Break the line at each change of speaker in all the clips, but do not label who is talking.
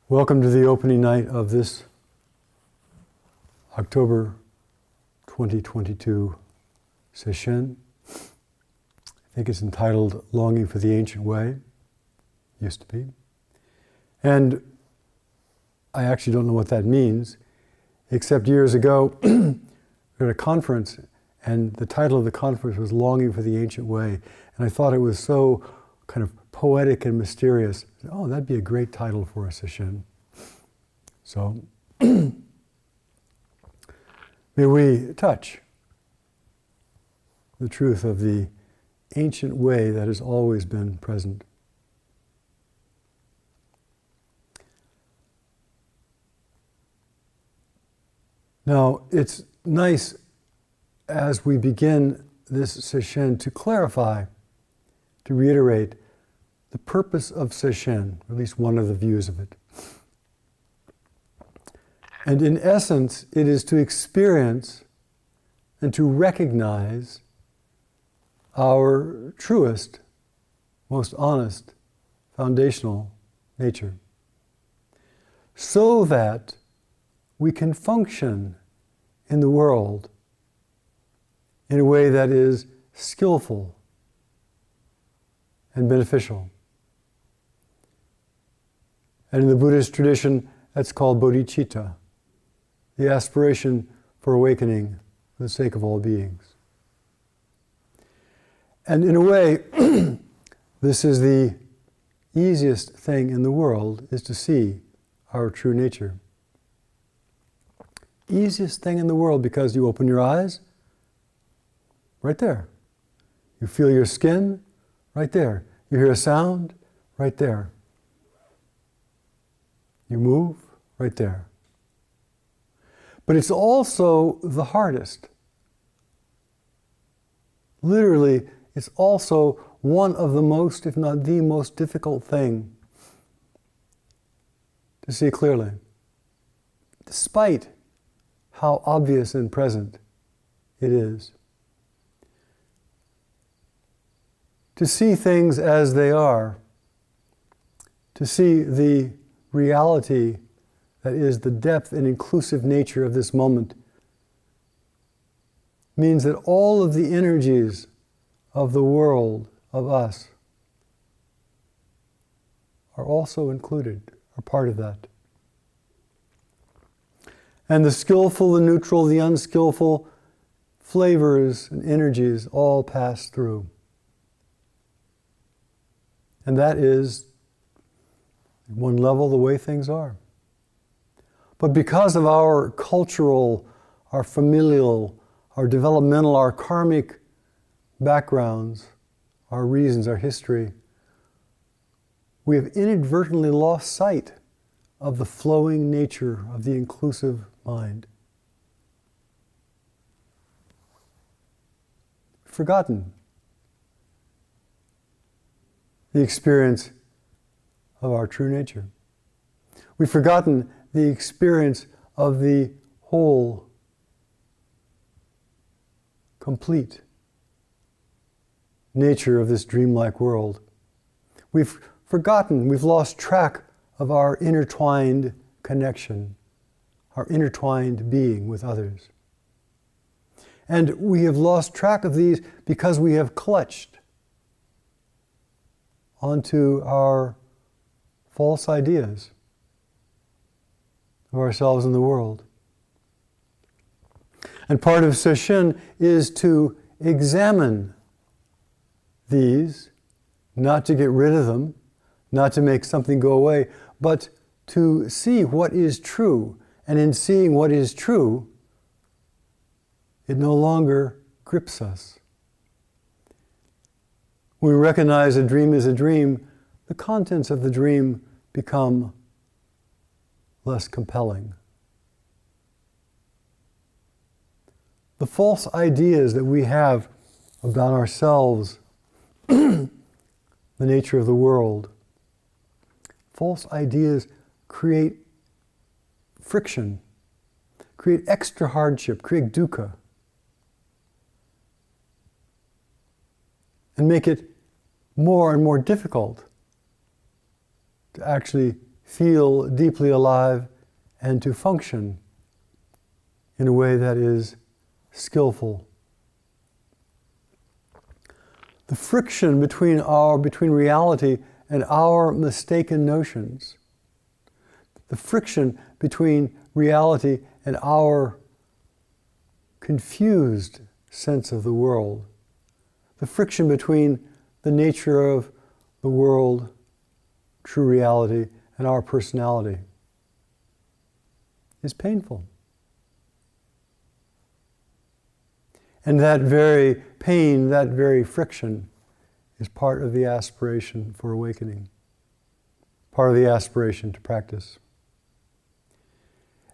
Welcome to the opening night of this October 2022 Sesshin. I think it's entitled Longing for the Ancient Way. Used to be. And I actually don't know what that means, except years ago we were at a conference and the title of the conference was Longing for the Ancient Way. And I thought it was so kind of poetic and mysterious. Oh, that'd be a great title for a sesshin. So, may we touch the truth of the ancient way that has always been present. Now, it's nice as we begin this sesshin to clarify, to reiterate the purpose of sesshin, or at least one of the views of it. And in essence, it is to experience and to recognize our truest, most honest, foundational nature, so that we can function in the world in a way that is skillful and beneficial. And in the Buddhist tradition, that's called bodhicitta, the aspiration for awakening for the sake of all beings. And in a way, this is the easiest thing in the world, is to see our true nature. Easiest thing in the world, because you open your eyes, right there. You feel your skin, right there. You hear a sound, right there. You move, right there. But it's also the hardest. Literally, it's also one of the most, if not the most difficult thing to see clearly, despite how obvious and present it is. To see things as they are, to see the reality that is the depth and inclusive nature of this moment, means that all of the energies of the world, of us, are also included, are part of that. And the skillful, the neutral, the unskillful flavors and energies all pass through. And that is, at one level, the way things are. But because of our cultural, our familial, our developmental, our karmic backgrounds, our reasons, our history, we have inadvertently lost sight of the flowing nature of the inclusive mind. Forgotten the experience of our true nature. We've forgotten the experience of the whole, complete nature of this dreamlike world. We've forgotten, we've lost track of our intertwined connection, our intertwined being with others. And we have lost track of these because we have clutched onto our false ideas of ourselves and the world. And part of sesshin is to examine these, not to get rid of them, not to make something go away, but to see what is true. And in seeing what is true, it no longer grips us. When we recognize a dream is a dream, the contents of the dream become less compelling. The false ideas that we have about ourselves, the nature of the world, false ideas create friction, create extra hardship, create dukkha, and make it more and more difficult to actually feel deeply alive, and to function in a way that is skillful. The friction between reality and our mistaken notions, the friction between reality and our confused sense of the world, the friction between the nature of the world, true reality, and our personality is painful. And that very pain, that very friction, is part of the aspiration for awakening, part of the aspiration to practice.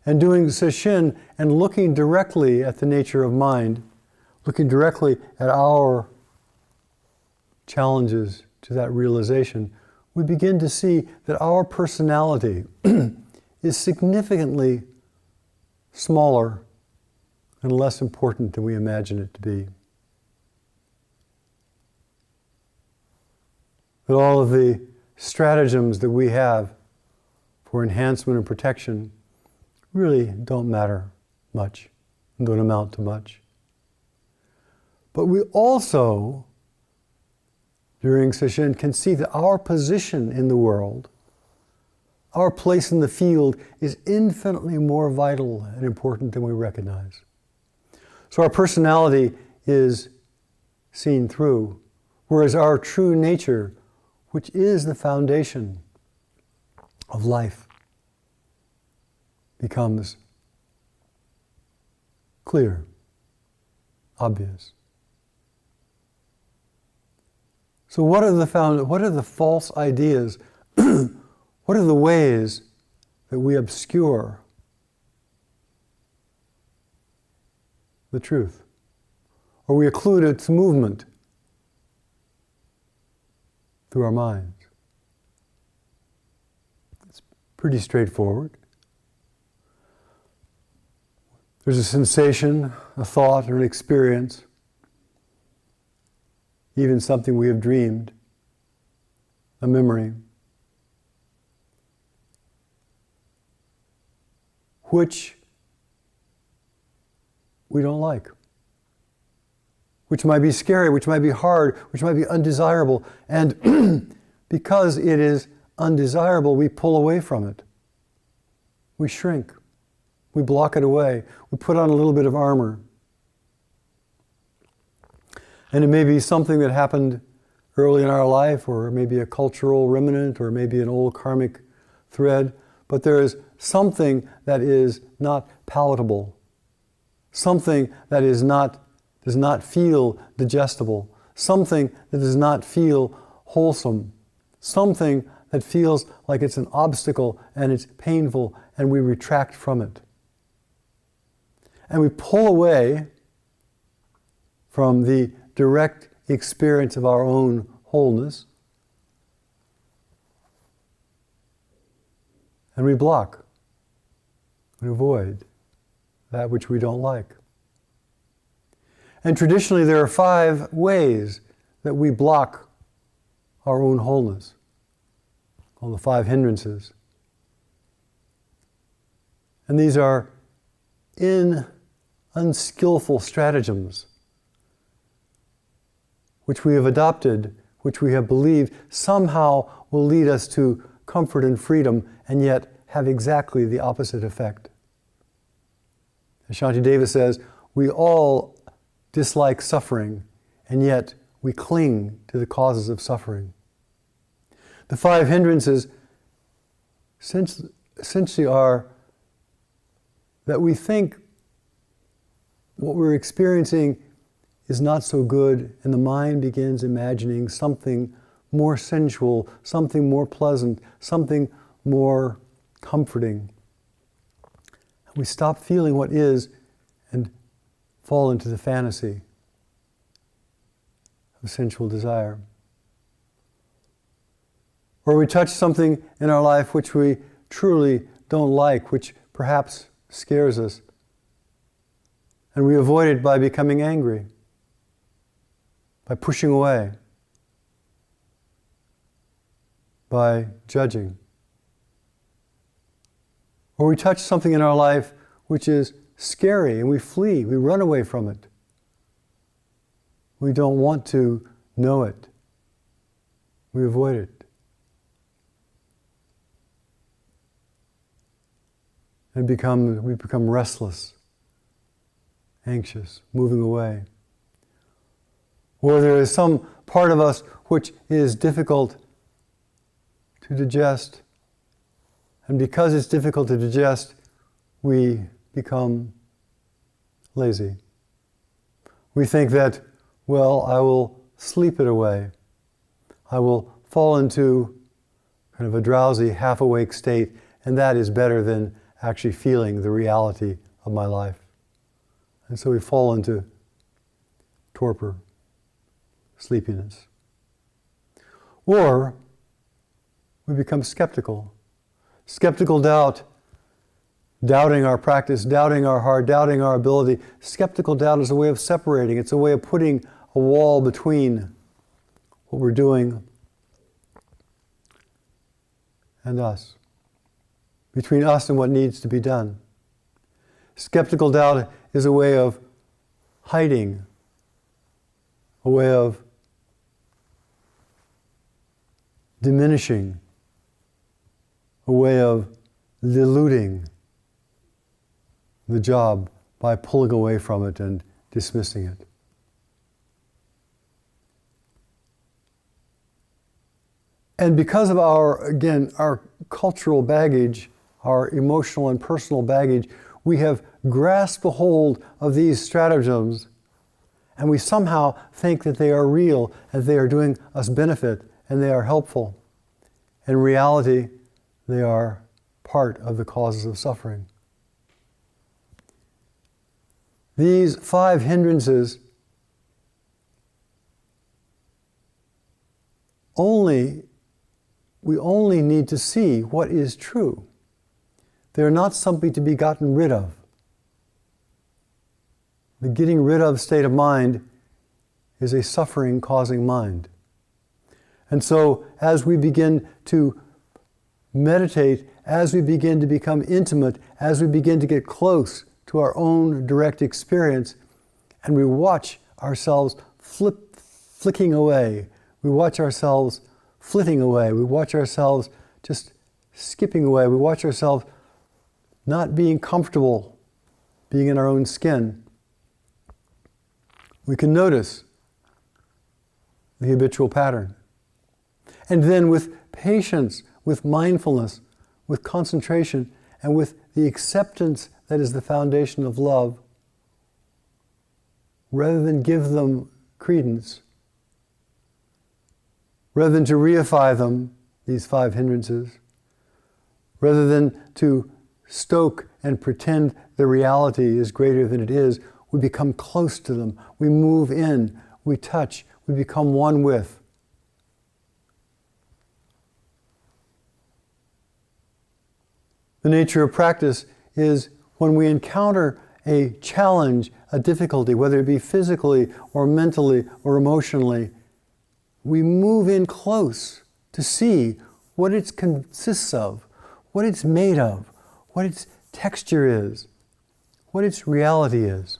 And doing sesshin and looking directly at the nature of mind, looking directly at our challenges to that realization, we begin to see that our personality is significantly smaller and less important than we imagine it to be. That all of the stratagems that we have for enhancement and protection really don't matter much, don't amount to much. But we also, during sesshin, can see that our position in the world, our place in the field, is infinitely more vital and important than we recognize. So our personality is seen through, whereas our true nature, which is the foundation of life, becomes clear, obvious. So what are the false ideas? What are the ways that we obscure the truth? Or we occlude its movement through our minds? It's pretty straightforward. There's a sensation, a thought, or an experience, even something we have dreamed, a memory, which we don't like, which might be scary, which might be hard, which might be undesirable. And because it is undesirable, we pull away from it. We shrink. We block it away. We put on a little bit of armor. And it may be something that happened early in our life, or maybe a cultural remnant, or maybe an old karmic thread, but there is something that is not palatable, something that does not feel digestible, something that does not feel wholesome, something that feels like it's an obstacle and it's painful, and we retract from it. And we pull away from the direct experience of our own wholeness, and we block, we avoid that which we don't like. And traditionally there are 5 ways that we block our own wholeness, called the 5 hindrances. And these are unskillful stratagems which we have adopted, which we have believed somehow will lead us to comfort and freedom, and yet have exactly the opposite effect. As Shantideva says, we all dislike suffering, and yet we cling to the causes of suffering. The 5 hindrances essentially are that we think what we're experiencing is not so good, and the mind begins imagining something more sensual, something more pleasant, something more comforting. We stop feeling what is and fall into the fantasy of sensual desire. Or we touch something in our life which we truly don't like, which perhaps scares us, and we avoid it by becoming angry, by pushing away, by judging. Or we touch something in our life which is scary and we flee, we run away from it. We don't want to know it. We avoid it. And we become restless, anxious, moving away. Or there is some part of us which is difficult to digest. And because it's difficult to digest, we become lazy. We think that, well, I will sleep it away. I will fall into kind of a drowsy, half-awake state, and that is better than actually feeling the reality of my life. And so we fall into torpor, sleepiness. Or we become skeptical. Skeptical doubt, doubting our practice, doubting our heart, doubting our ability. Skeptical doubt is a way of separating. It's a way of putting a wall between what we're doing and us, between us and what needs to be done. Skeptical doubt is a way of hiding, a way of diminishing, a way of diluting the job by pulling away from it and dismissing it. And because of our cultural baggage, our emotional and personal baggage, we have grasped a hold of these stratagems, and we somehow think that they are real, and they are doing us benefit, and they are helpful. In reality, they are part of the causes of suffering. These 5 hindrances we only need to see what is true. They're not something to be gotten rid of. The getting rid of state of mind is a suffering-causing mind. And so, as we begin to meditate, as we begin to become intimate, as we begin to get close to our own direct experience, and we watch ourselves flicking away, we watch ourselves flitting away, we watch ourselves just skipping away, we watch ourselves not being comfortable being in our own skin, we can notice the habitual pattern. And then with patience, with mindfulness, with concentration, and with the acceptance that is the foundation of love, rather than give them credence, rather than to reify them, these 5 hindrances, rather than to stoke and pretend the reality is greater than it is, we become close to them. We move in, we touch, we become one with. The nature of practice is when we encounter a challenge, a difficulty, whether it be physically or mentally or emotionally, we move in close to see what it consists of, what it's made of, what its texture is, what its reality is.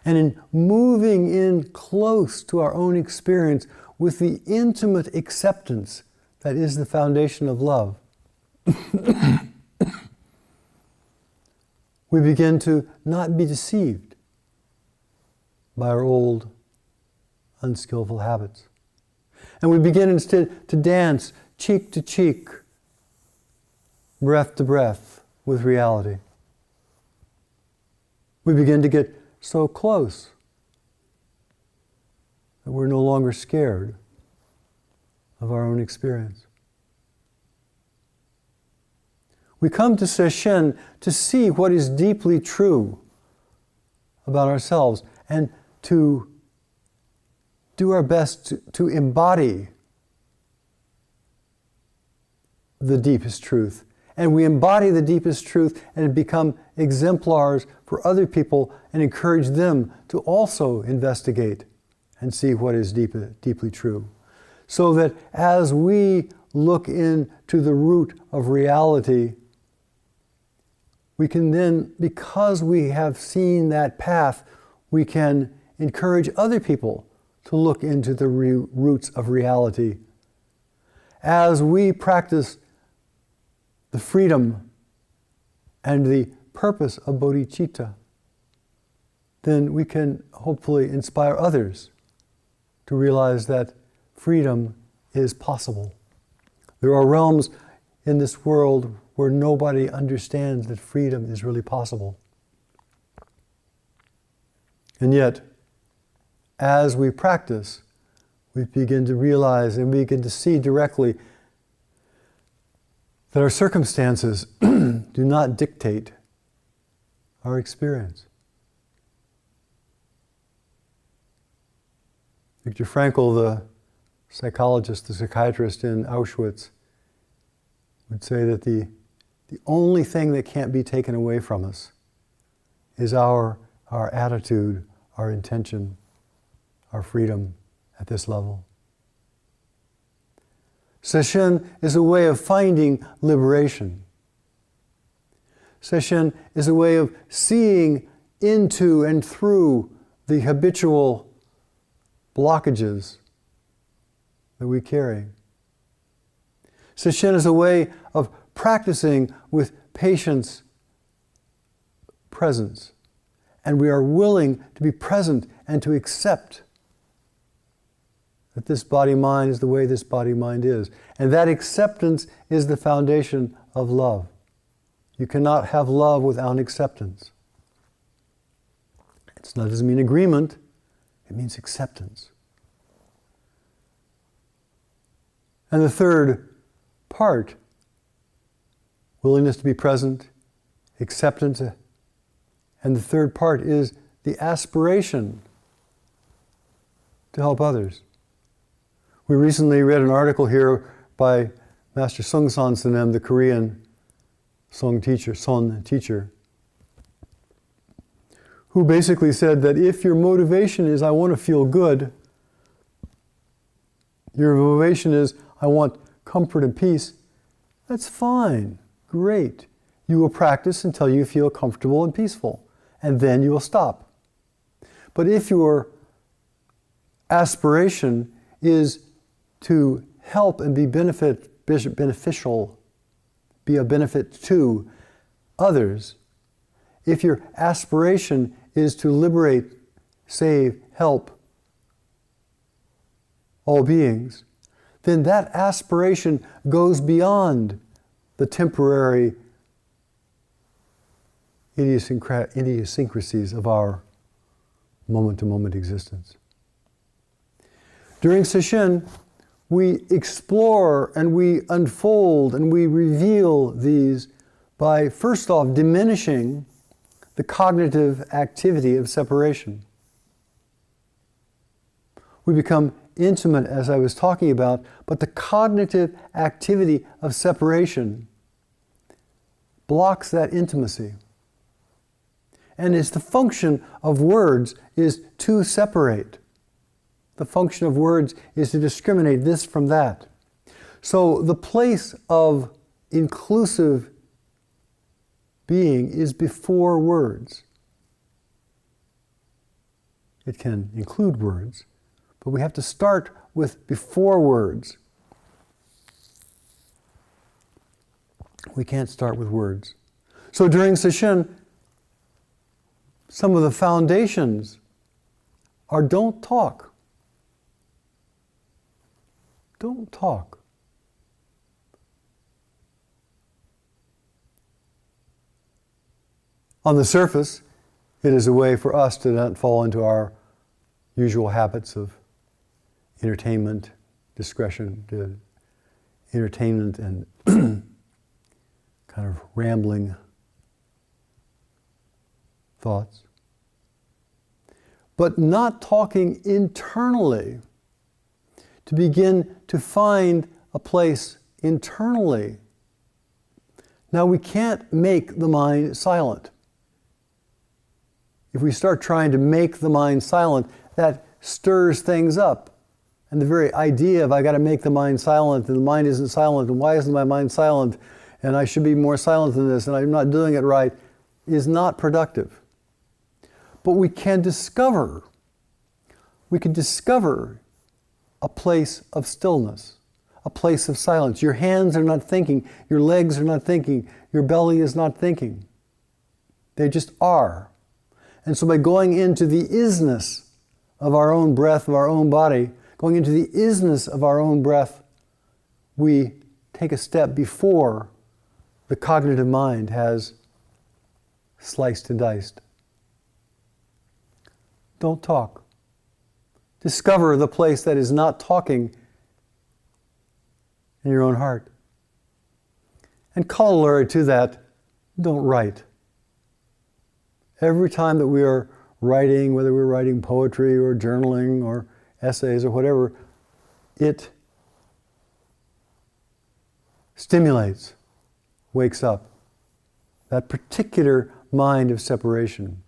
And in moving in close to our own experience with the intimate acceptance that is the foundation of love, we begin to not be deceived by our old, unskillful habits. And we begin instead to dance cheek to cheek, breath to breath with reality. We begin to get so close that we're no longer scared of our own experience. We come to Sesshin to see what is deeply true about ourselves and to do our best to embody the deepest truth. And we embody the deepest truth and become exemplars for other people and encourage them to also investigate and see what is deeply true. So that as we look into the root of reality, we can then, because we have seen that path, we can encourage other people to look into the roots of reality. As we practice the freedom and the purpose of bodhicitta, then we can hopefully inspire others to realize that freedom is possible. There are realms in this world where nobody understands that freedom is really possible. And yet, as we practice, we begin to realize and we begin to see directly that our circumstances do not dictate our experience. Viktor Frankl, the psychologist, the psychiatrist in Auschwitz, would say that the only thing that can't be taken away from us is our attitude, our intention, our freedom at this level. Sesshin is a way of finding liberation. Sesshin is a way of seeing into and through the habitual blockages that we carry. Sesshin is a way of practicing with patience, presence, and we are willing to be present and to accept that this body-mind is the way this body-mind is. And that acceptance is the foundation of love. You cannot have love without acceptance. It doesn't mean agreement, it means acceptance. And the third part, willingness to be present, acceptance, and the third part is the aspiration to help others. We recently read an article here by Master Sungsan Sanem, the Korean Son teacher, who basically said that if your motivation is, I want to feel good, your motivation is, I want comfort and peace, that's fine, great. You will practice until you feel comfortable and peaceful, and then you will stop. But if your aspiration is to help and be beneficial, be a benefit to others, if your aspiration is to liberate, save, help all beings, then that aspiration goes beyond the temporary idiosyncrasies of our moment-to-moment existence. During Sesshin, we explore and we unfold and we reveal these by, first off, diminishing the cognitive activity of separation. We become intimate, as I was talking about, but the cognitive activity of separation blocks that intimacy. And it's the function of words is to separate. The function of words is to discriminate this from that. So the place of inclusive being is before words. It can include words, but we have to start with before words. We can't start with words. So during Sesshin, some of the foundations are don't talk. Don't talk. On the surface, it is a way for us to not fall into our usual habits of entertainment, discretion, entertainment and kind of rambling thoughts. But not talking internally, to begin to find a place internally. Now, we can't make the mind silent. If we start trying to make the mind silent, that stirs things up. And the very idea of I got to make the mind silent, and the mind isn't silent, and why isn't my mind silent, and I should be more silent than this, and I'm not doing it right, is not productive. But we can discover a place of stillness, a place of silence. Your hands are not thinking, your legs are not thinking, your belly is not thinking. They just are. And so by going into the isness of our own breath, of our own body, going into the isness of our own breath, we take a step before the cognitive mind has sliced and diced. Don't talk. Discover the place that is not talking in your own heart. And corollary to that, don't write. Every time that we are writing, whether we're writing poetry or journaling or essays or whatever, it stimulates, wakes up that particular mind of separation.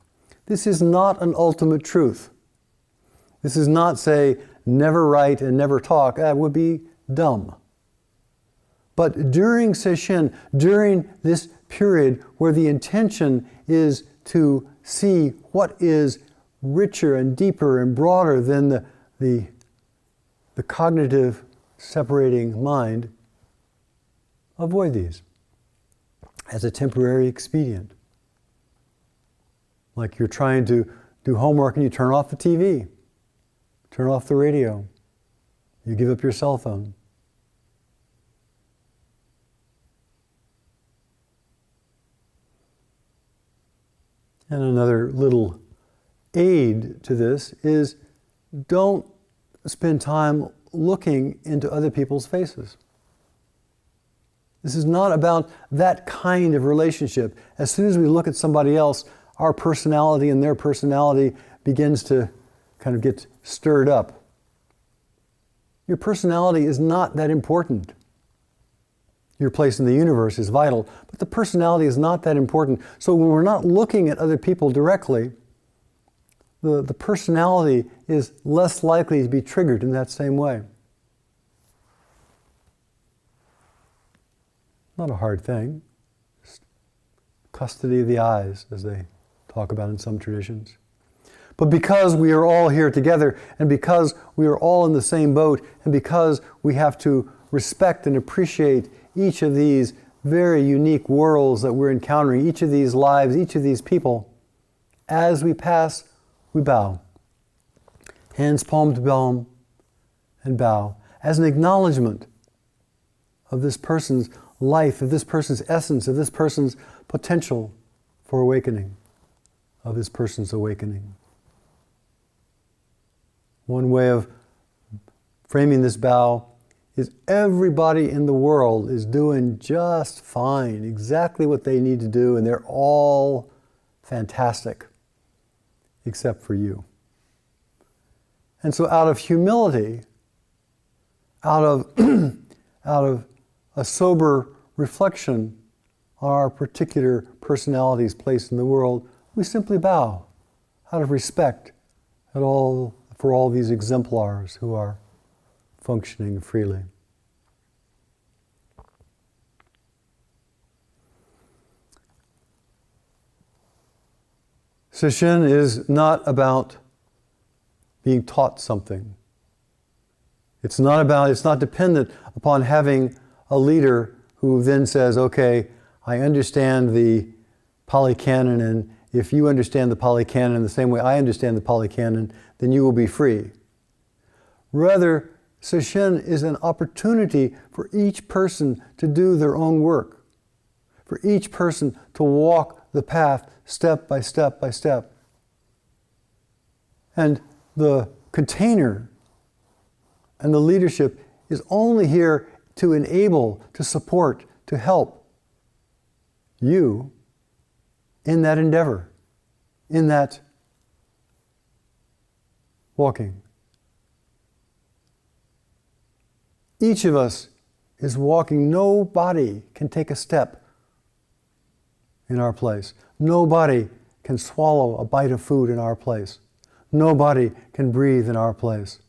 This is not an ultimate truth. This is not, say, never write and never talk. That would be dumb. But during Sesshin, during this period where the intention is to see what is richer and deeper and broader than the cognitive separating mind, avoid these as a temporary expedient. Like you're trying to do homework and you turn off the TV, turn off the radio, you give up your cell phone. And another little aid to this is don't spend time looking into other people's faces. This is not about that kind of relationship. As soon as we look at somebody else, our personality and their personality begins to kind of get stirred up. Your personality is not that important. Your place in the universe is vital, but the personality is not that important. So when we're not looking at other people directly, the personality is less likely to be triggered in that same way. Not a hard thing. Just custody of the eyes, as they talk about in some traditions. But because we are all here together, and because we are all in the same boat, and because we have to respect and appreciate each of these very unique worlds that we're encountering, each of these lives, each of these people, as we pass, we bow. Hands palm to palm and bow as an acknowledgement of this person's life, of this person's essence, of this person's potential for awakening, of this person's awakening. One way of framing this bow is everybody in the world is doing just fine, exactly what they need to do, and they're all fantastic, except for you. And so out of humility, out of a sober reflection on our particular personality's place in the world, we simply bow out of respect for all these exemplars who are functioning freely. Sesshin is not about being taught something. It's not dependent upon having a leader who then says, okay, I understand the Pali Canon, and if you understand the Pali Canon the same way I understand the Pali Canon, then you will be free. Rather, Sesshin is an opportunity for each person to do their own work, for each person to walk the path step by step by step. And the container and the leadership is only here to enable, to support, to help you in that endeavor, in that walking. Each of us is walking. Nobody can take a step in our place. Nobody can swallow a bite of food in our place. Nobody can breathe in our place.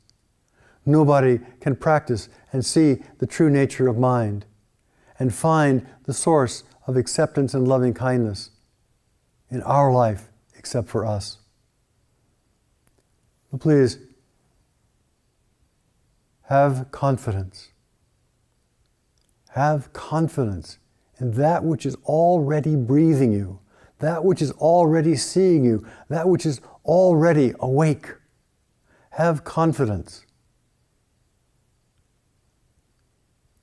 Nobody can practice and see the true nature of mind and find the source of acceptance and loving kindness in our life except for us. But please, have confidence. Have confidence in that which is already breathing you, that which is already seeing you, that which is already awake. Have confidence.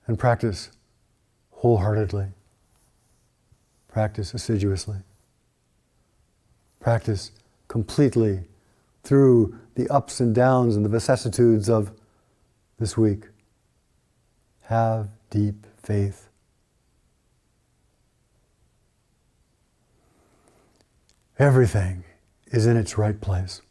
And practice wholeheartedly. Practice assiduously. Practice completely through the ups and downs and the vicissitudes of this week. Have deep faith. Everything is in its right place.